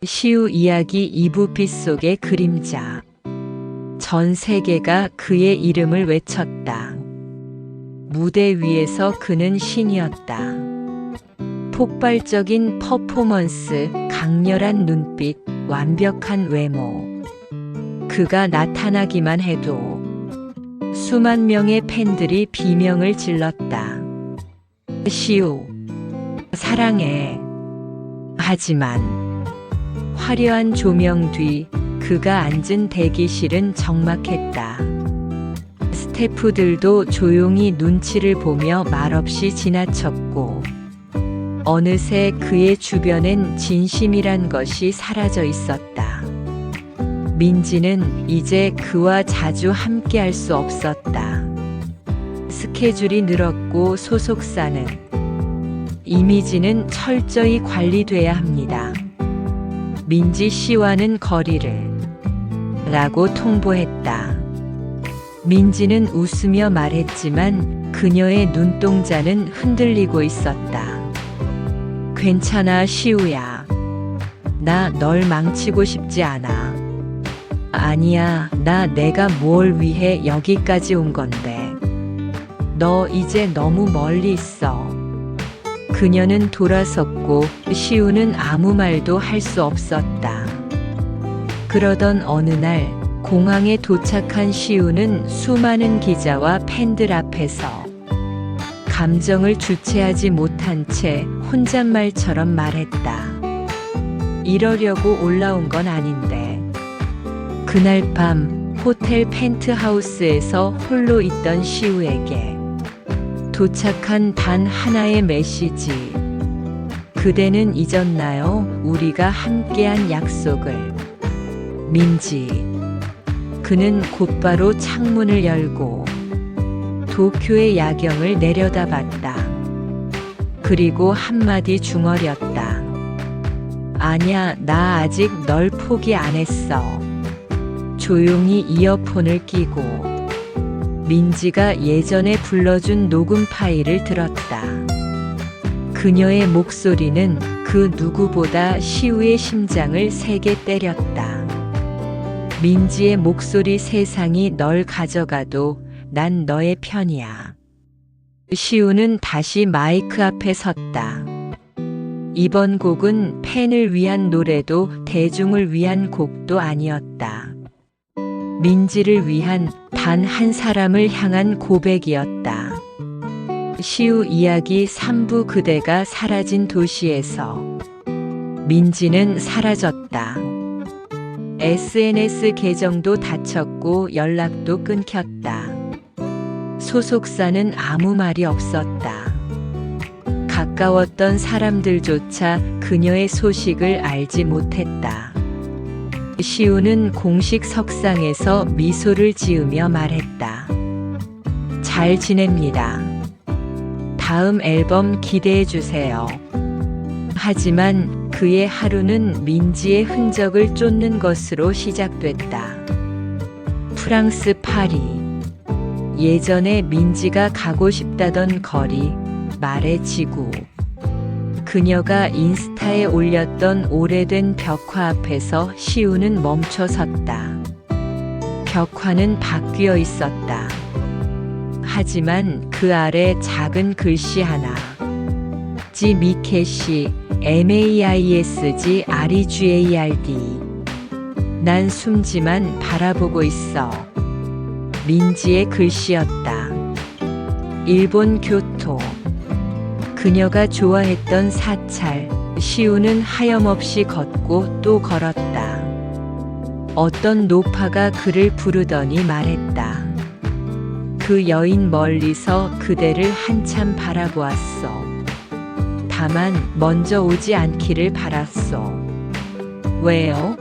시우 이야기 2부 빗속의 그림자. 전 세계가 그의 이름을 외쳤다. 무대 위에서 그는 신이었다. 폭발적인 퍼포먼스, 강렬한 눈빛, 완벽한 외모. 그가 나타나기만 해도 수만 명의 팬들이 비명을 질렀다. 시우, 사랑해. 하지만 화려한 조명 뒤 그가 앉은 대기실은 적막했다. 스태프들도 조용히 눈치를 보며 말없이 지나쳤고, 어느새 그의 주변엔 진심이란 것이 사라져 있었다. 민지는 이제 그와 자주 함께할 수 없었다. 스케줄이 늘었고 소속사는 이미지는 철저히 관리돼야 합니다. 민지 씨와는 거리를 라고 통보했다. 민지는 웃으며 말했지만 그녀의 눈동자는 흔들리고 있었다. 괜찮아, 시우야. 나 널 망치고 싶지 않아. 아니야, 내가 뭘 위해 여기까지 온 건데. 너 이제 너무 멀리 있어. 그녀는 돌아섰고 시우는 아무 말도 할 수 없었다. 그러던 어느 날 공항에 도착한 시우는 수많은 기자와 팬들 앞에서 감정을 주체하지 못한 채 혼잣말처럼 말했다. 이러려고 올라온 건 아닌데. 그날 밤 호텔 펜트하우스에서 홀로 있던 시우에게 도착한 단 하나의 메시지. 그대는 잊었나요? 우리가 함께한 약속을. 민지. 그는 곧바로 창문을 열고 도쿄의 야경을 내려다봤다. 그리고 한마디 중얼였다. 아냐, 나 아직 널 포기 안 했어. 조용히 이어폰을 끼고 민지가 예전에 불러준 녹음 파일을 들었다. 그녀의 목소리는 그 누구보다 시우의 심장을 세게 때렸다. 민지의 목소리. 세상이 널 가져가도 난 너의 편이야. 시우는 다시 마이크 앞에 섰다. 이번 곡은 팬을 위한 노래도 대중을 위한 곡도 아니었다. 민지를 위한 단 한 사람을 향한 고백이었다. 시우 이야기 3부. 그대가 사라진 도시에서 민지는 사라졌다. SNS 계정도 닫혔고 연락도 끊겼다. 소속사는 아무 말이 없었다. 가까웠던 사람들조차 그녀의 소식을 알지 못했다. 시우는 공식 석상에서 미소를 지으며 말했다. 잘 지냅니다. 다음 앨범 기대해 주세요. 하지만 그의 하루는 민지의 흔적을 쫓는 것으로 시작됐다. 프랑스 파리. 예전에 민지가 가고 싶다던 거리, 말의 지구. 그녀가 인스타에 올렸던 오래된 벽화 앞에서 시우는 멈춰 섰다. 벽화는 바뀌어 있었다. 하지만 그 아래 작은 글씨 하나. 지 미케시 MAISG REGARD. 난 숨지만 바라보고 있어. 민지의 글씨였다. 일본 교토. 그녀가 좋아했던 사찰. 시우는 하염없이 걷고 또 걸었다. 어떤 노파가 그를 부르더니 말했다. 그 여인 멀리서 그대를 한참 바라보았어. 다만 먼저 오지 않기를 바랐어. 왜요?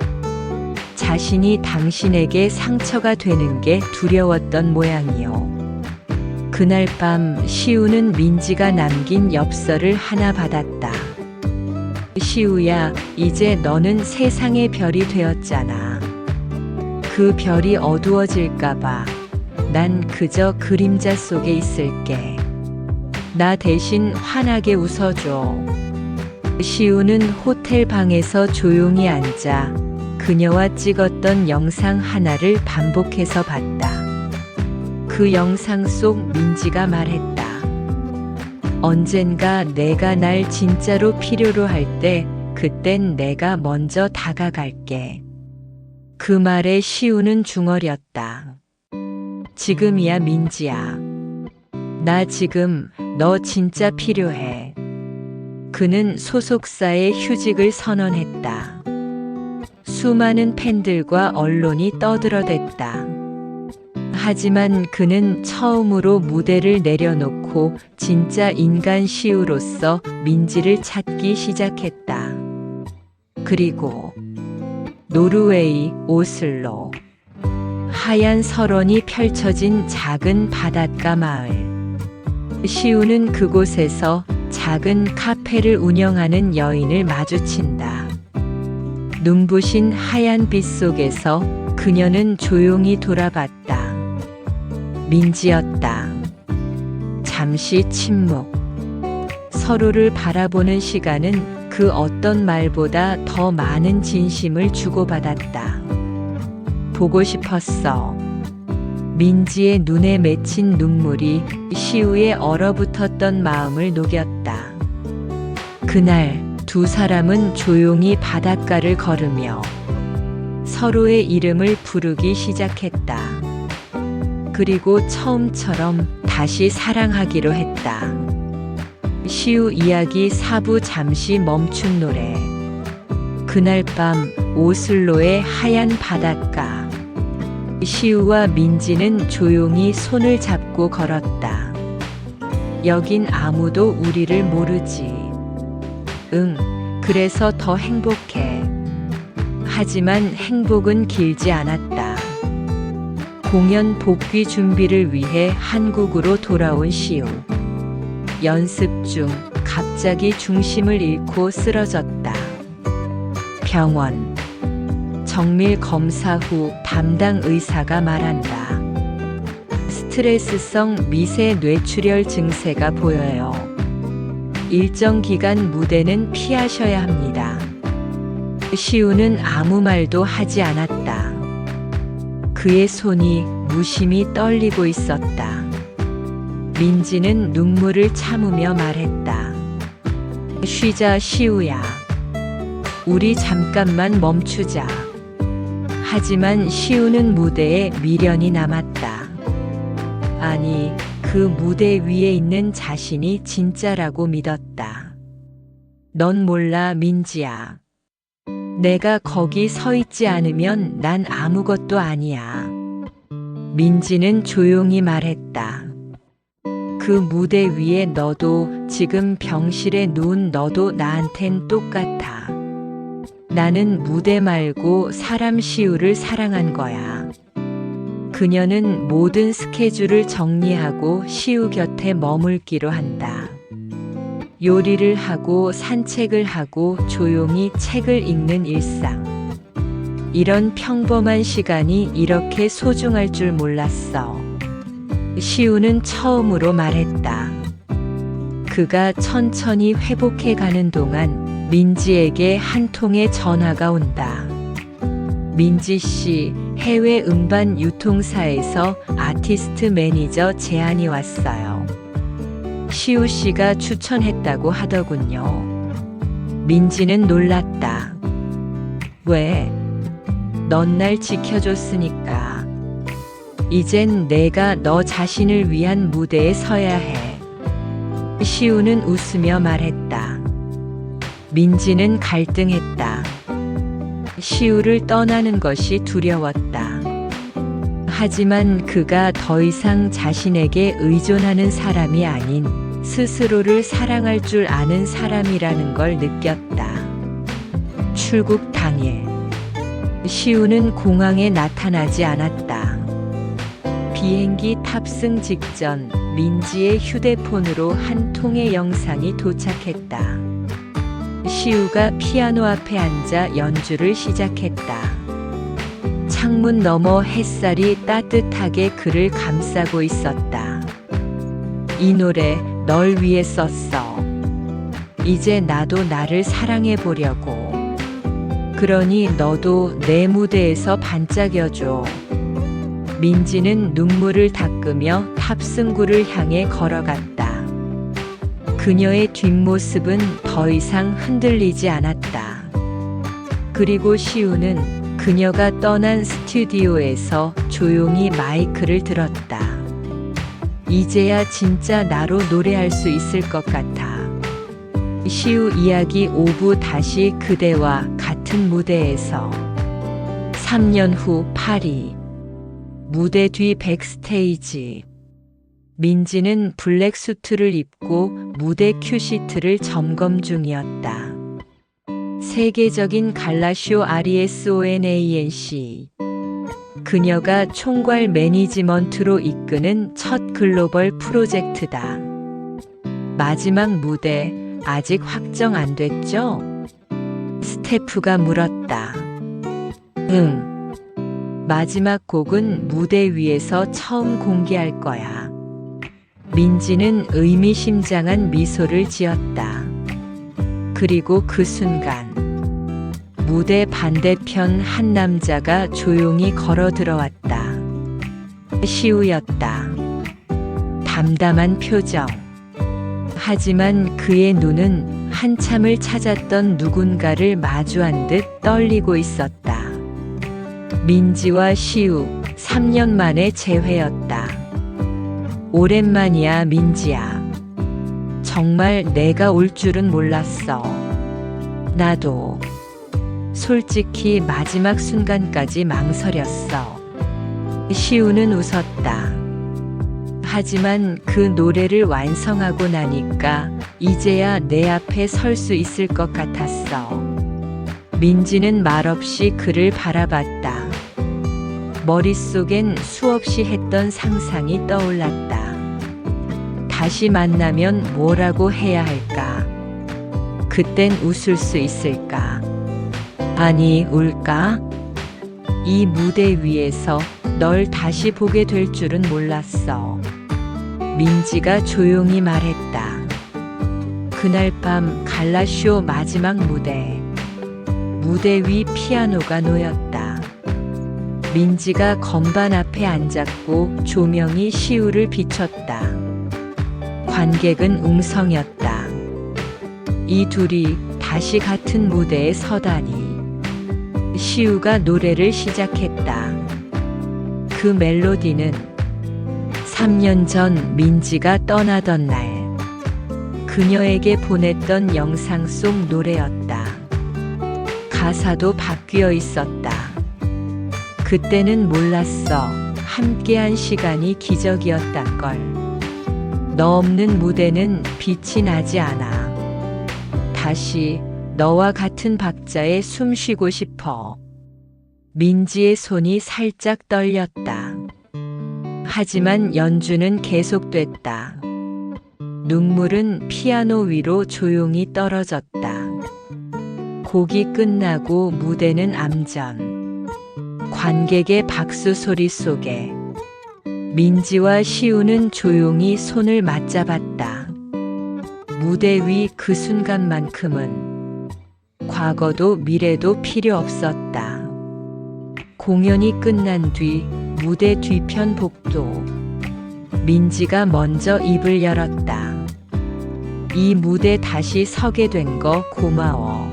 자신이 당신에게 상처가 되는 게 두려웠던 모양이요. 그날 밤 시우는 민지가 남긴 엽서를 하나 받았다. 시우야, 이제 너는 세상의 별이 되었잖아. 그 별이 어두워질까봐 난 그저 그림자 속에 있을게. 나 대신 환하게 웃어줘. 시우는 호텔 방에서 조용히 앉아 그녀와 찍었던 영상 하나를 반복해서 봤다. 그 영상 속 민지가 말했다. 언젠가 내가 날 진짜로 필요로 할 때 그땐 내가 먼저 다가갈게. 그 말에 시우는 중얼였다. 지금이야 민지야. 나 지금 너 진짜 필요해. 그는 소속사의 휴직을 선언했다. 수많은 팬들과 언론이 떠들어댔다. 하지만 그는 처음으로 무대를 내려놓고 진짜 인간 시우로서 민지를 찾기 시작했다. 그리고 노르웨이 오슬로. 하얀 설원이 펼쳐진 작은 바닷가 마을. 시우는 그곳에서 작은 카페를 운영하는 여인을 마주친다. 눈부신 하얀 빛 속에서 그녀는 조용히 돌아봤다. 민지였다. 잠시 침묵. 서로를 바라보는 시간은 그 어떤 말보다 더 많은 진심을 주고받았다. 보고 싶었어. 민지의 눈에 맺힌 눈물이 시우의 얼어붙었던 마음을 녹였다. 그날 두 사람은 조용히 바닷가를 걸으며 서로의 이름을 부르기 시작했다. 그리고 처음처럼 다시 사랑하기로 했다. 시우 이야기 4부 잠시 멈춘 노래. 그날 밤 오슬로의 하얀 바닷가. 시우와 민지는 조용히 손을 잡고 걸었다. 여긴 아무도 우리를 모르지. 응, 그래서 더 행복해. 하지만 행복은 길지 않았다. 공연 복귀 준비를 위해 한국으로 돌아온 시우. 연습 중 갑자기 중심을 잃고 쓰러졌다. 병원. 정밀 검사 후 담당 의사가 말한다. 스트레스성 미세 뇌출혈 증세가 보여요. 일정 기간 무대는 피하셔야 합니다. 시우는 아무 말도 하지 않았다. 그의 손이 무심히 떨리고 있었다. 민지는 눈물을 참으며 말했다. 쉬자 시우야. 우리 잠깐만 멈추자. 하지만 시우는 무대에 미련이 남았다. 아니, 그 무대 위에 있는 자신이 진짜라고 믿었다. 넌 몰라 민지야. 내가 거기 서 있지 않으면 난 아무것도 아니야. 민지는 조용히 말했다. 그 무대 위에 너도 지금 병실에 누운 너도 나한텐 똑같아. 나는 무대 말고 사람 시우를 사랑한 거야. 그녀는 모든 스케줄을 정리하고 시우 곁에 머물기로 한다. 요리를 하고 산책을 하고 조용히 책을 읽는 일상. 이런 평범한 시간이 이렇게 소중할 줄 몰랐어. 시우는 처음으로 말했다. 그가 천천히 회복해 가는 동안 민지에게 한 통의 전화가 온다. 민지 씨, 해외 음반 유통사에서 아티스트 매니저 제안이 왔어요. 시우 씨가 추천했다고 하더군요. 민지는 놀랐다. 왜? 넌 날 지켜줬으니까. 이젠 내가 너 자신을 위한 무대에 서야 해. 시우는 웃으며 말했다. 민지는 갈등했다. 시우를 떠나는 것이 두려웠다. 하지만 그가 더 이상 자신에게 의존하는 사람이 아닌 스스로를 사랑할 줄 아는 사람이라는 걸 느꼈다. 출국 당일. 시우는 공항에 나타나지 않았다. 비행기 탑승 직전 민지의 휴대폰으로 한 통의 영상이 도착했다. 시우가 피아노 앞에 앉아 연주를 시작했다. 창문 너머 햇살이 따뜻하게 그를 감싸고 있었다. 이 노래 널 위해 썼어. 이제 나도 나를 사랑해 보려고. 그러니 너도 내 무대에서 반짝여줘. 민지는 눈물을 닦으며 탑승구를 향해 걸어갔다. 그녀의 뒷모습은 더 이상 흔들리지 않았다. 그리고 시우는 그녀가 떠난 스튜디오에서 조용히 마이크를 들었다. 이제야 진짜 나로 노래할 수 있을 것 같아. 시우 이야기 5부 다시 그대와 같은 무대에서 3년 후 파리. 무대 뒤 백스테이지. 민지는 블랙 수트를 입고 무대 큐시트를 점검 중이었다. 세계적인 갈라쇼 RESONANC. 그녀가 총괄 매니지먼트로 이끄는 첫 글로벌 프로젝트다. 마지막 무대 아직 확정 안 됐죠? 스태프가 물었다. 응. 마지막 곡은 무대 위에서 처음 공개할 거야. 민지는 의미심장한 미소를 지었다. 그리고 그 순간 무대 반대편 한 남자가 조용히 걸어 들어왔다. 시우였다. 담담한 표정. 하지만 그의 눈은 한참을 찾았던 누군가를 마주한 듯 떨리고 있었다. 민지와 시우, 3년 만의 재회였다. 오랜만이야, 민지야. 정말 내가 올 줄은 몰랐어. 나도. 솔직히 마지막 순간까지 망설였어. 시우는 웃었다. 하지만 그 노래를 완성하고 나니까 이제야 내 앞에 설 수 있을 것 같았어. 민지는 말없이 그를 바라봤다. 머릿속엔 수없이 했던 상상이 떠올랐다. 다시 만나면 뭐라고 해야 할까? 그땐 웃을 수 있을까? 아니, 울까? 이 무대 위에서 널 다시 보게 될 줄은 몰랐어. 민지가 조용히 말했다. 그날 밤 갈라쇼 마지막 무대. 무대 위 피아노가 놓였다. 민지가 건반 앞에 앉았고 조명이 시우를 비췄다. 관객은 웅성이었다. 이 둘이 다시 같은 무대에 서다니. 시우가 노래를 시작했다. 그 멜로디는 3년 전 민지가 떠나던 날 그녀에게 보냈던 영상 속 노래였다. 가사도 바뀌어 있었다. 그때는 몰랐어. 함께한 시간이 기적이었단 걸. 너 없는 무대는 빛이 나지 않아. 다시 너와 같은 박자에 숨 쉬고 싶어. 민지의 손이 살짝 떨렸다. 하지만 연주는 계속됐다. 눈물은 피아노 위로 조용히 떨어졌다. 곡이 끝나고 무대는 암전. 관객의 박수 소리 속에 민지와 시우는 조용히 손을 맞잡았다. 무대 위 그 순간만큼은 과거도 미래도 필요 없었다. 공연이 끝난 뒤 무대 뒤편 복도. 민지가 먼저 입을 열었다. 이 무대 다시 서게 된 거 고마워.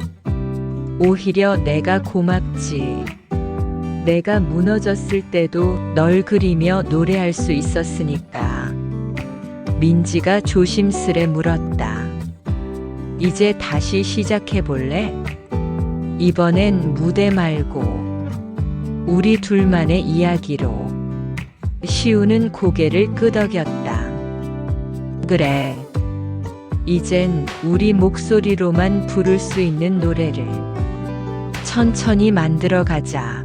오히려 내가 고맙지. 내가 무너졌을 때도 널 그리며 노래할 수 있었으니까. 민지가 조심스레 물었다. 이제 다시 시작해 볼래? 이번엔 무대 말고 우리 둘만의 이야기로. 시우는 고개를 끄덕였다. 그래. 이젠 우리 목소리로만 부를 수 있는 노래를 천천히 만들어 가자.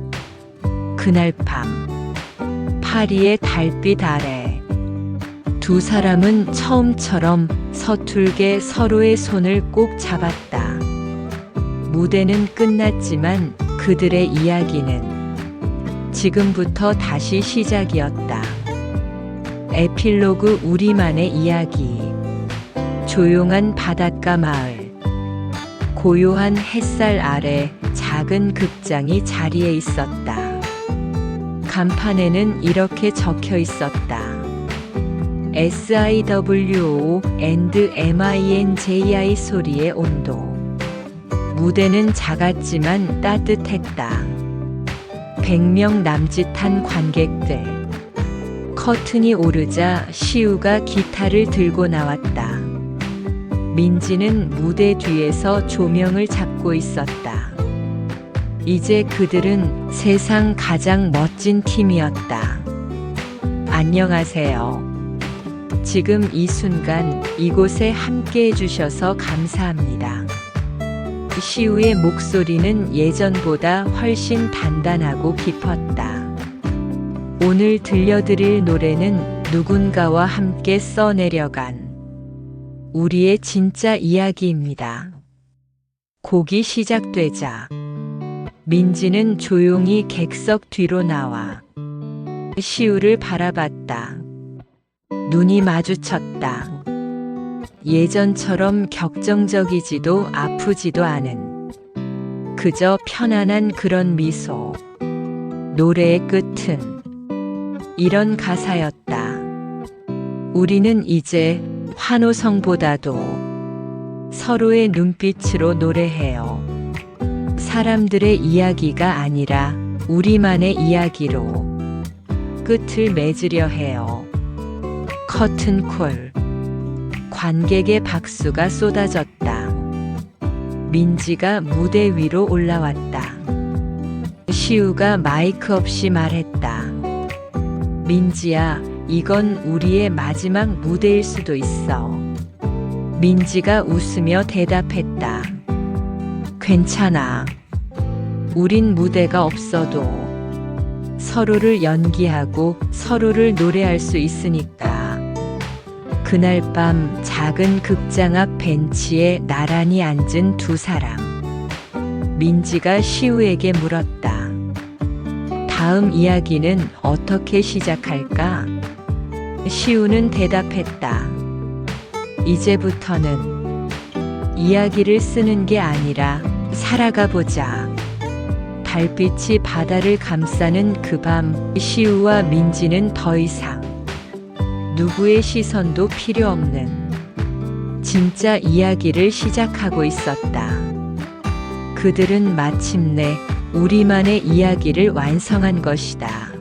그날 밤 파리의 달빛 아래 두 사람은 처음처럼 서툴게 서로의 손을 꼭 잡았다. 무대는 끝났지만 그들의 이야기는 지금부터 다시 시작이었다. 에필로그 우리만의 이야기. 조용한 바닷가 마을. 고요한 햇살 아래 작은 극장이 자리에 있었다. 간판에는 이렇게 적혀 있었다. SIWO and MINJI 소리의 온도. 무대는 작았지만 따뜻했다. 100명 남짓한 관객들. 커튼이 오르자 시우가 기타를 들고 나왔다. 민지는 무대 뒤에서 조명을 잡고 있었다. 이제 그들은 세상 가장 멋진 팀이었다. 안녕하세요. 지금 이 순간 이곳에 함께 해주셔서 감사합니다. 시우의 목소리는 예전보다 훨씬 단단하고 깊었다. 오늘 들려드릴 노래는 누군가와 함께 써내려간 우리의 진짜 이야기입니다. 곡이 시작되자 민지는 조용히 객석 뒤로 나와 시우를 바라봤다. 눈이 마주쳤다. 예전처럼 격정적이지도 아프지도 않은 그저 편안한 그런 미소. 노래의 끝은 이런 가사였다. 우리는 이제 환호성보다도 서로의 눈빛으로 노래해요. 사람들의 이야기가 아니라 우리만의 이야기로 끝을 맺으려 해요. 커튼콜. 관객의 박수가 쏟아졌다. 민지가 무대 위로 올라왔다. 시우가 마이크 없이 말했다. 민지야, 이건 우리의 마지막 무대일 수도 있어. 민지가 웃으며 대답했다. 괜찮아. 우린 무대가 없어도 서로를 연기하고 서로를 노래할 수 있으니까. 그날 밤 작은 극장 앞 벤치에 나란히 앉은 두 사람. 민지가 시우에게 물었다. 다음 이야기는 어떻게 시작할까? 시우는 대답했다. 이제부터는 이야기를 쓰는 게 아니라 살아가 보자. 달빛이 바다를 감싸는 그 밤, 시우와 민지는 더 이상 누구의 시선도 필요 없는 진짜 이야기를 시작하고 있었다. 그들은 마침내 우리만의 이야기를 완성한 것이다.